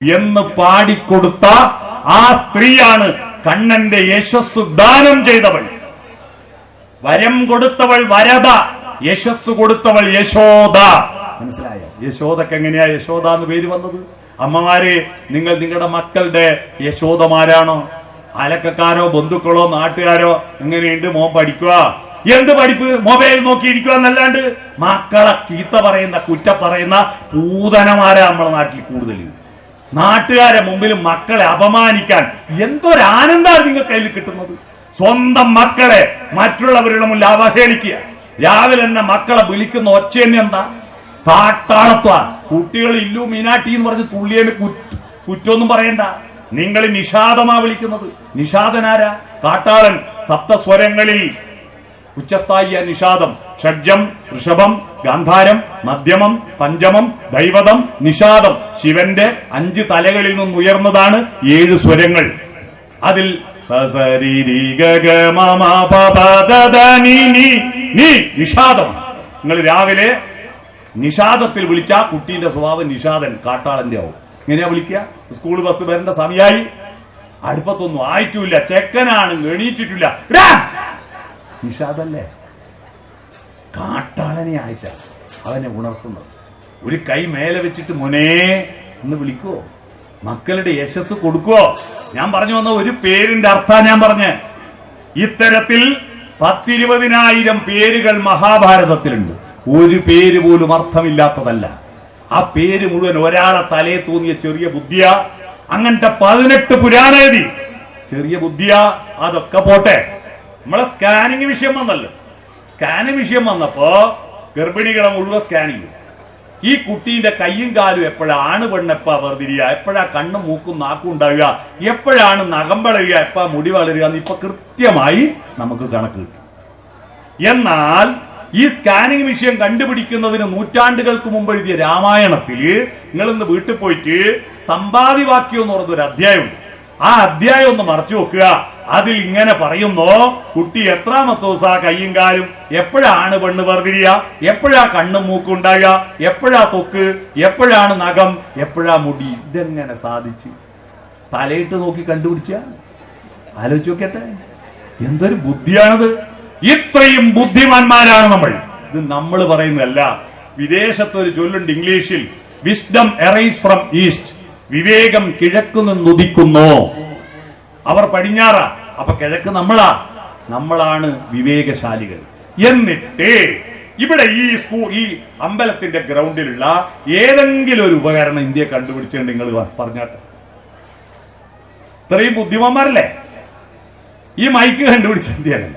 എന്ന് പാടിക്കൊടുത്ത ആ സ്ത്രീയാണ് കണ്ണന്റെ യശസ് ദാനം ചെയ്തവൾ. വരം കൊടുത്തവൾ വരദ, യശസ് കൊടുത്തവൾ യശോദ. മനസ്സിലായോ? യശോദക്ക് എങ്ങനെയാ യശോദ എന്ന് പേര് വന്നത്? അമ്മമാരെ, നിങ്ങൾ നിങ്ങളുടെ മക്കളുടെ യശോദമാരാണോ? അലക്കക്കാരോ ബന്ധുക്കളോ നാട്ടുകാരോ? എങ്ങനെയുണ്ട് മോൻ പഠിക്കുക? എന്ത് പഠിപ്പ്? മൊബൈൽ നോക്കിയിരിക്കുക എന്നല്ലാണ്ട്. മക്കളെ ചീത്ത പറയുന്ന കുറ്റ പറയുന്ന പൂതനമാരാ നമ്മുടെ നാട്ടിൽ കൂടുതൽ. നാട്ടുകാരെ മുമ്പിൽ മക്കളെ അപമാനിക്കാൻ എന്തൊരാനന്ദമാണ് നിങ്ങൾ കയ്യിൽ കിട്ടുന്നത്. സ്വന്തം മക്കളെ മറ്റുള്ളവരുടെ മുന്നിൽ അവഹേളിക്കുക. രാവിലെ തന്നെ മക്കളെ വിളിക്കുന്ന ഒച്ച തന്നെ എന്താ? കാട്ടാളത്വ. കുട്ടികൾ ഇല്ലു മീനാട്ടി എന്ന് പറഞ്ഞ് തുള്ളിയന് കുറ്റൊന്നും പറയണ്ട. നിങ്ങൾ നിഷാദമാ വിളിക്കുന്നത്. നിഷാദനാരാ? കാട്ടാളൻ. സപ്തസ്വരങ്ങളിൽ ഉച്ചസ്ഥായിയ നിഷാദം. ഷഡ്ജം, ഋഷഭം, ഗാന്ധാരം, മധ്യമം, പഞ്ചമം, ദൈവതം, നിഷാദം. ശിവന്റെ 5 തലകളിൽ നിന്നും ഉയർന്നതാണ് 7 സ്വരങ്ങൾ. അതിൽ നിഷാദം. നിങ്ങൾ രാവിലെ നിഷാദത്തിൽ വിളിച്ച കുട്ടീന്റെ സ്വഭാവം നിഷാദൻ, കാട്ടാളന്റെ ആവും. എങ്ങനെയാ വിളിക്കുക? സ്കൂൾ ബസ് വരേണ്ട സമയമായി, അടുപ്പത്തൊന്നും ആയിട്ടില്ല, ചെക്കനാണ്, എണീറ്റിട്ടില്ല, നിഷാദല്ലേ? കാട്ടാളനെ ആയിട്ടാ അവനെ ഉണർത്തുന്നത്. ഒരു കൈ മേലെ വെച്ചിട്ട് മോനെ എന്ന് വിളിക്കുവോ? മക്കളുടെ യശസ് കൊടുക്കുവോ? ഞാൻ പറഞ്ഞു വന്ന ഒരു പേരിന്റെ അർത്ഥം ഞാൻ പറഞ്ഞ്. ഇത്തരത്തിൽ 10-20,000 പേരുകൾ മഹാഭാരതത്തിലുണ്ട്. ഒരു പേര് പോലും അർത്ഥമില്ലാത്തതല്ല. ആ പേര് മുഴുവൻ ഒരാളെ തലയെ തോന്നിയ ചെറിയ ബുദ്ധിയാ. അങ്ങനത്തെ 18 പുരാണേതി ചെറിയ ബുദ്ധിയാ. അതൊക്കെ പോട്ടെ, നമ്മളെ സ്കാനിങ് വിഷയം വന്നല്ലോ. സ്കാനിങ് വിഷയം വന്നപ്പോ ഗർഭിണികളെ മുഴുവൻ സ്കാനിങ്. ഈ കുട്ടീന്റെ കയ്യും കാലും എപ്പോഴാണ് പെണ്ണെപ്പാ വെറുതിരിക, എപ്പോഴാ കണ്ണും മൂക്കും നാക്കും ഉണ്ടാവുക, എപ്പോഴാണ് നഖം വളരുക, എപ്പാ മുടി വളരുക എന്ന് ഇപ്പൊ കൃത്യമായി നമുക്ക് കണക്ക് കിട്ടും. എന്നാൽ ഈ സ്കാനിങ് വിഷയം കണ്ടുപിടിക്കുന്നതിന് നൂറ്റാണ്ടുകൾക്ക് മുമ്പ് എഴുതിയ രാമായണത്തിൽ നിങ്ങൾ ഇന്ന് വീട്ടിൽ പോയിട്ട് സമ്പാദിവാക്യം എന്ന് പറഞ്ഞൊരു അധ്യായമുണ്ട്. ആ അധ്യായം ഒന്ന് മറച്ചു വെക്കുക. അതിൽ ഇങ്ങനെ പറയുന്നോ, കുട്ടി എത്രാമത്തെ ദിവസം കയ്യും കാലും, എപ്പോഴാണ് പെണ്ണ് വെറുതിരിയ, എപ്പോഴാ കണ്ണും മൂക്കും ഉണ്ടാകുക, എപ്പോഴാ തൊക്ക്, എപ്പോഴാണ് നഖം, എപ്പോഴാ മുടി. ഇതെങ്ങനെ സാധിച്ച്? തലയിട്ട് നോക്കി കണ്ടുപിടിച്ച? ആലോചിച്ച് നോക്കട്ടെ, എന്തൊരു ബുദ്ധിയാണത്. ഇത്രയും ബുദ്ധിമാന്മാരാണ് നമ്മൾ. ഇത് നമ്മൾ പറയുന്നതല്ല. വിദേശത്തൊരു ചൊല്ലുണ്ട് ഇംഗ്ലീഷിൽ, വിസ്ഡം എറൈസ് ഫ്രം ഈസ്റ്റ്. വിവേകം കിഴക്ക് നിന്നുദിക്കുന്നു. അവർ പടിഞ്ഞാറാ, അപ്പൊ കിഴക്ക് നമ്മളാണ് വിവേകശാലികൾ. എന്നിട്ട് ഇവിടെ ഈ അമ്പലത്തിന്റെ ഗ്രൗണ്ടിലുള്ള ഏതെങ്കിലും ഒരു ഉപകരണം ഇന്ത്യ കണ്ടുപിടിച്ചുകൊണ്ട് നിങ്ങൾ പറഞ്ഞാട്ടെ. ഇത്രയും ബുദ്ധിമാന്മാരല്ലേ? ഈ മൈക്ക് കണ്ടുപിടിച്ച ഇന്ത്യയിലല്ല,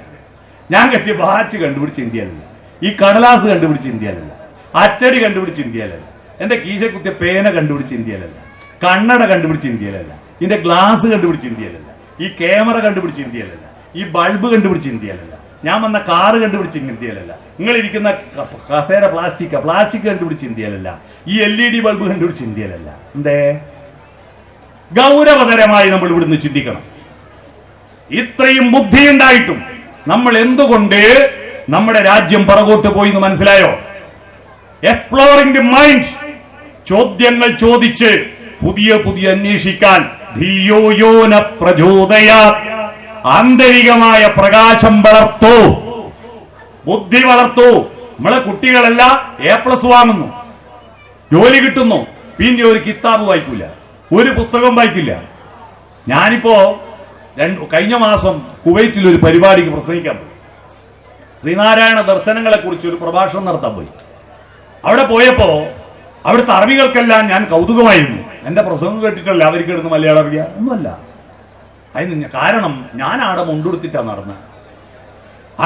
ഞാൻ കെട്ടിയ വാച്ച് കണ്ടുപിടിച്ച ഇന്ത്യയിലല്ല, ഈ കടലാസ് കണ്ടുപിടിച്ച ഇന്ത്യയിലല്ല, അച്ചടി കണ്ടുപിടിച്ച ഇന്ത്യയിലല്ല, എന്റെ കീശ കുത്തിയ പേന കണ്ടുപിടിച്ച ഇന്ത്യയിലല്ല, കണ്ണട കണ്ടുപിടിച്ച ഇന്ത്യയിലല്ല, ഇതിന്റെ ഗ്ലാസ് കണ്ടുപിടിച്ച ഇന്ത്യയിലല്ല, ഈ ക്യാമറ കണ്ടുപിടിച്ച ഇന്ത്യയിലല്ല, ഈ ബൾബ് കണ്ടുപിടിച്ച ഇന്ത്യയിലല്ല, ഞാൻ വന്ന കാറ് കണ്ടുപിടിച്ച ഇന്ത്യയിലല്ല, നിങ്ങൾ ഇരിക്കുന്ന കസേര പ്ലാസ്റ്റിക് കണ്ടുപിടിച്ച ഇന്ത്യയിലല്ല, ഈ LED ബൾബ് കണ്ടുപിടിച്ച ഇന്ത്യയിലല്ല. എന്തേ? ഗൗരവതരമായി നമ്മൾ ഇവിടുന്ന് ചിന്തിക്കണം. ഇത്രയും ബുദ്ധി ഉണ്ടായിട്ടും നമ്മൾ എന്തുകൊണ്ട് നമ്മുടെ രാജ്യം പുറകോട്ട് പോയി എന്ന് മനസ്സിലായോ? Exploring the mind. ചോദ്യങ്ങൾ ചോദിച്ച് പുതിയ അന്വേഷിക്കാൻ ധിയോയോന പ്രചോദയാത്. ആന്തരികമായ പ്രകാശം വളർത്തൂ, ബുദ്ധി വളർത്തൂ. നമ്മളെ കുട്ടികളെല്ലാം A+ വാങ്ങുന്നു, ജോലി കിട്ടുന്നു, പിന്നെ ഒരു കിതാബ് വായിക്കില്ല, ഒരു പുസ്തകം വായിക്കില്ല. ഞാനിപ്പോ കഴിഞ്ഞ മാസം കുവൈറ്റിൽ ഒരു പരിപാടിക്ക് പ്രസംഗിക്കാൻ പോയി. ശ്രീനാരായണ ദർശനങ്ങളെ കുറിച്ച് ഒരു പ്രഭാഷണം നടത്താൻ പോയി. അവിടെ പോയപ്പോ അവിടുത്തെ അറബികൾക്കെല്ലാം ഞാൻ കൗതുകമായിരുന്നു. എന്റെ പ്രസംഗം കേട്ടിട്ടല്ല അവർക്ക് എടുത്ത് മലയാളം അറിയാം ഒന്നുമല്ല. അതിന് കാരണം ഞാൻ ആടെ മുണ്ടെടുത്തിട്ടാണ് നടന്നത്.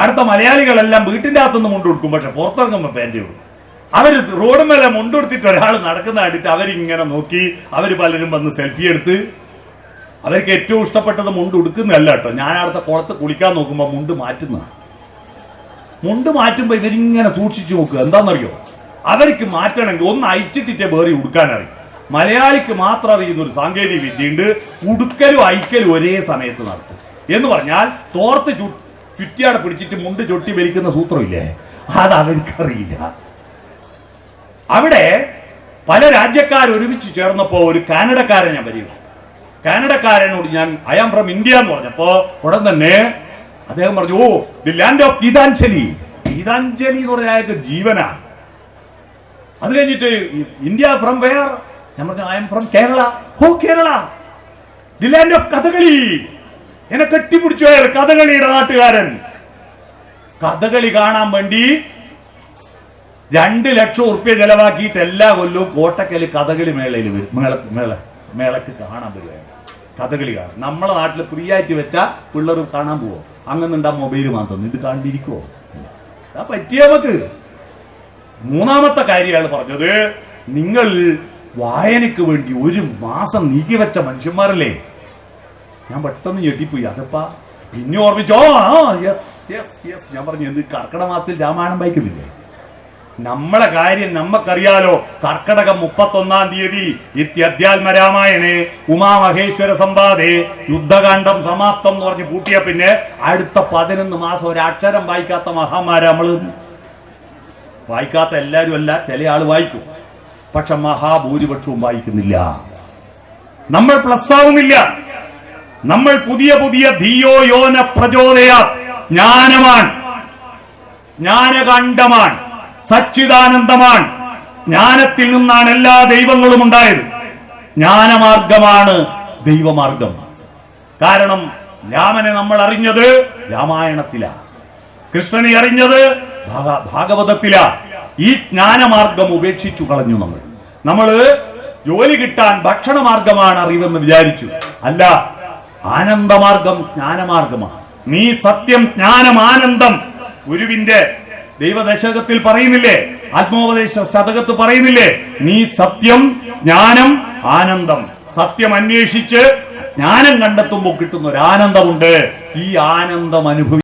അടുത്ത മലയാളികളെല്ലാം വീട്ടിന്റെ അകത്തുനിന്ന് മുണ്ടെടുക്കും, പക്ഷെ പുറത്തിറങ്ങുമ്പോൾ പാൻറ് ഇടും. അവര് റോഡ് മേലെ മുണ്ടെടുത്തിട്ട് ഒരാൾ നടക്കുന്ന കണ്ടിട്ട് അവരിങ്ങനെ നോക്കി. അവര് പലരും വന്ന് സെൽഫി എടുത്ത്. അവർക്ക് ഏറ്റവും ഇഷ്ടപ്പെട്ടത് മുണ്ട് ഉടുക്കുന്നതല്ല കേട്ടോ. ഞാൻ അടുത്ത കുളത്ത് കുളിക്കാൻ നോക്കുമ്പോൾ മുണ്ട് മാറ്റുമ്പോ ഇവരിങ്ങനെ സൂക്ഷിച്ചു നോക്കുക. എന്താണെന്നറിയോ? അവർക്ക് മാറ്റണമെങ്കിൽ ഒന്ന് അയച്ചിട്ടിട്ടേ വേറെ ഉടുക്കാനറിയും. മലയാളിക്ക് മാത്രം അറിയുന്ന ഒരു സാങ്കേതിക വിദ്യയുണ്ട്. ഉടുക്കലും അയക്കലും ഒരേ സമയത്ത് നടത്തും. എന്ന് പറഞ്ഞാൽ തോർത്ത് ചുറ്റിയാടെ പിടിച്ചിട്ട് മുണ്ട് ചൊട്ടി വലിക്കുന്ന സൂത്രമില്ലേ, അത് അവർക്കറിയില്ല. അവിടെ പല രാജ്യക്കാർ ഒരുമിച്ച് ചേർന്നപ്പോ ഒരു കാനഡക്കാരൻ ഞാൻ പരിചയം. കാനഡക്കാരനോട് ഞാൻ ഐ ആം ഫ്രം ഇന്ത്യ എന്ന് പറഞ്ഞപ്പോ ഉടൻ തന്നെ അദ്ദേഹം പറഞ്ഞു, oh the land of Gitanjali. Gitanjali എന്ന് പറഞ്ഞ അയാൾക്ക് ജീവനാ. അത് കഴിഞ്ഞിട്ട് ഇന്ത്യ ഫ്രം വെയർ? ഞാൻ പറഞ്ഞു I am from Kerala. Oh Kerala, the land of Kathakali. എന്നെ കെട്ടിപ്പിടിച്ചു അയാൾ, കഥകളിയുടെ നാട്ടുകാരൻ. കഥകളി കാണാൻ വേണ്ടി 2 ലക്ഷം ഉറുപ്പ്യ ചെലവാക്കിയിട്ട് എല്ലാ കൊല്ലവും കോട്ടക്കല് കഥകളി മേളയിൽ വരും. മേളക്ക് കാണാൻ വരികയാണ്. കഥകളി കാണാൻ നമ്മളെ നാട്ടിൽ ഫ്രീ ആയിട്ട് വെച്ചാ പിള്ളേർ കാണാൻ പോവോ? അങ്ങന്നുണ്ടാ മൊബൈൽ മാത്രം ഇത് കണ്ടിരിക്കുവോ? അതാ പറ്റിയ നമുക്ക്. മൂന്നാമത്തെ കാര്യമാണ് പറഞ്ഞത്, നിങ്ങൾ വായനയ്ക്ക് വേണ്ടി 1 മാസം നീക്കി വെച്ച മനുഷ്യന്മാരല്ലേ. ഞാൻ പെട്ടെന്ന് ഞെട്ടിപ്പോയി. അതപ്പാ പിന്നെ ഓർമ്മിച്ചോ, യെസ് യെസ് യെസ്. ഞാൻ പറഞ്ഞു, എന്ത് കർക്കിടക മാസത്തിൽ രാമായണം വായിക്കുന്നില്ലേ? നമ്മളെ കാര്യം നമ്മക്കറിയാലോ. കർക്കടകം 31-ാം തീയതി ഇത്യധ്യാത്മ രാമായണേ ഉമാമഹേശ്വര സംവാദേ യുദ്ധകാന്ഡം സമാപ്തം എന്ന് പറഞ്ഞ് പൂട്ടിയ പിന്നെ അടുത്ത 11 മാസം ഒരക്ഷരം വായിക്കാത്ത മഹാമാരാ നമ്മള്. വായിക്കാത്ത എല്ലാവരും അല്ല, ചില ആള് വായിക്കും. പക്ഷെ മഹാഭൂരിപക്ഷവും വായിക്കുന്നില്ല. നമ്മൾ പ്ലസ് ആവുന്നില്ല. നമ്മൾ പുതിയ പുതിയ ധിയോ യോന പ്രചോദയ ജ്ഞാനമാണ്, ജ്ഞാനകാന്ഡമാണ്, സച്ചിദാനന്ദമാണ്. ജ്ഞാനത്തിൽ നിന്നാണ് എല്ലാ ദൈവങ്ങളും ഉണ്ടായത്. ജ്ഞാനമാർഗമാണ് ദൈവമാർഗം. കാരണം രാമനെ നമ്മൾ അറിഞ്ഞത് രാമായണത്തിലാ, കൃഷ്ണനെ അറിഞ്ഞത് ഭാഗവതത്തിലാ. ഈ ജ്ഞാനമാർഗം ഉപേക്ഷിച്ചു കളഞ്ഞു. നമ്മള് ജോലി കിട്ടാൻ ഭക്ഷണമാർഗമാണ് അറിവെന്ന് വിചാരിച്ചു. അല്ല, ആനന്ദമാർഗം ജ്ഞാനമാർഗമാണ്. നീ സത്യം ജ്ഞാനം ആനന്ദം ഗുരുവിന്റെ ദൈവദശകത്തിൽ പറയുന്നില്ലേ, ആത്മോപദേശ ശതകത്ത് പറയുന്നില്ലേ, നീ സത്യം ജ്ഞാനം ആനന്ദം. സത്യം അന്വേഷിച്ച് ജ്ഞാനം കണ്ടെത്തുമ്പോൾ കിട്ടുന്ന ഒരു ആനന്ദമുണ്ട്. ഈ ആനന്ദം അനുഭവിക്കും.